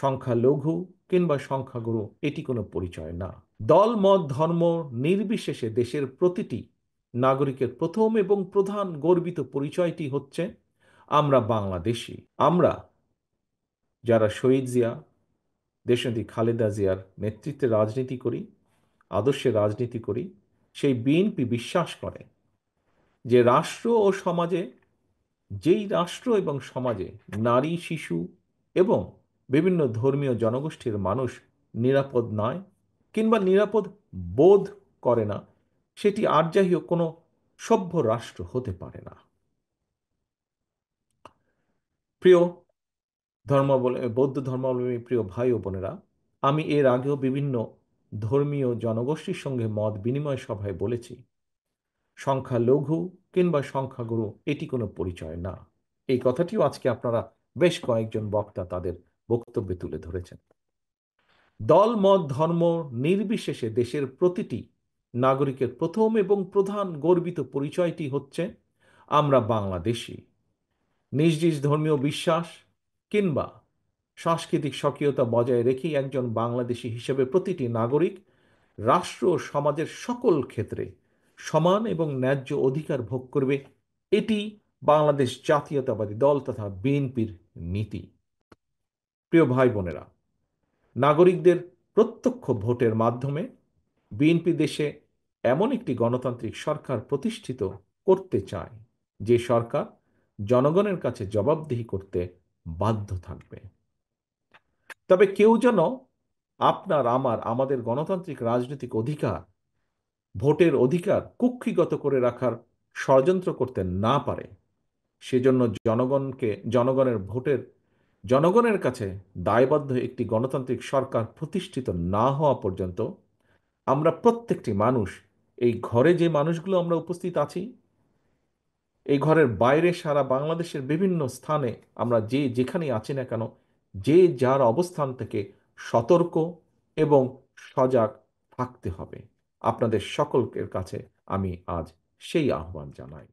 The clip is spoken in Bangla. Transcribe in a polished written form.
সংখ্যালঘু কিংবা সংখ্যাগুরু এটি কোনো পরিচয় না। দল মত ধর্ম নির্বিশেষে দেশের প্রতিটি নাগরিকের প্রথম এবং প্রধান গর্বিত পরিচয়টি হচ্ছে আমরা বাংলাদেশী। আমরা যারা শহীদ জিয়া, দেশনেত্রী খালেদা জিয়ার নেতৃত্বে রাজনীতি করি, আদর্শে রাজনীতি করি, সেই বিএনপি বিশ্বাস করে যে রাষ্ট্র ও সমাজে, যেই রাষ্ট্র এবং সমাজে নারী, শিশু এবং বিভিন্ন ধর্মীয় জনগোষ্ঠীর মানুষ নিরাপদ নয় কিংবা নিরাপদ বোধ করে না, সেটি আর যাই হোক কোনো সভ্য রাষ্ট্র হতে পারে না। প্রিয় বৌদ্ধ ধর্মাবলম্বী প্রিয় ভাই ও বোনেরা, আমি এর আগেও বিভিন্ন ধর্মীয় জনগোষ্ঠীর সঙ্গে মত বিনিময় সভায় বলেছি, সংখ্যালঘু কিংবা সংখ্যাগুরু এটি কোনো পরিচয় না। এই কথাটিও আজকে আপনারা বেশ কয়েকজন বক্তা তাদের বক্তব্যে তুলে ধরেছেন। দল মত ধর্ম নির্বিশেষে দেশের প্রতিটি নাগরিকের প্রথম এবং প্রধান গর্বিত পরিচয়টি হচ্ছে আমরা বাংলাদেশী। নিজ নিজ ধর্মীয় বিশ্বাস কিংবা সাংস্কৃতিক স্বকীয়তা বজায় রেখেই একজন বাংলাদেশী হিসেবে প্রতিটি নাগরিক রাষ্ট্র ও সমাজের সকল ক্ষেত্রে সমান এবং ন্যায্য অধিকার ভোগ করবে, এটি বাংলাদেশ জাতীয়তাবাদী দল তথা বিএনপির নীতি। প্রিয় ভাই বোনেরা, নাগরিকদের প্রত্যক্ষ ভোটের মাধ্যমে বিএনপি দেশে এমন একটি গণতান্ত্রিক সরকার প্রতিষ্ঠিত করতে চায় যে সরকার জনগণের কাছে জবাবদিহি করতে বাধ্য থাকবে। তবে কেউ যেন আমাদের গণতান্ত্রিক রাজনৈতিক অধিকার, ভোটের অধিকার কুক্ষিগত করে রাখার ষড়যন্ত্র করতে না পারে, সেজন্য জনগণের কাছে দায়বদ্ধ একটি গণতান্ত্রিক সরকার প্রতিষ্ঠিত না হওয়া পর্যন্ত আমরা প্রত্যেকটি মানুষ, এই ঘরে যে মানুষগুলো আমরা উপস্থিত আছি, এই ঘরের বাইরে সারা বাংলাদেশের বিভিন্ন স্থানে আমরা যে যেখানেই আছি না কেন, যে যার অবস্থান থেকে সতর্ক এবং সজাগ থাকতে হবে। আপনাদের সকলের কাছে আমি আজ সেই আহ্বান জানাই।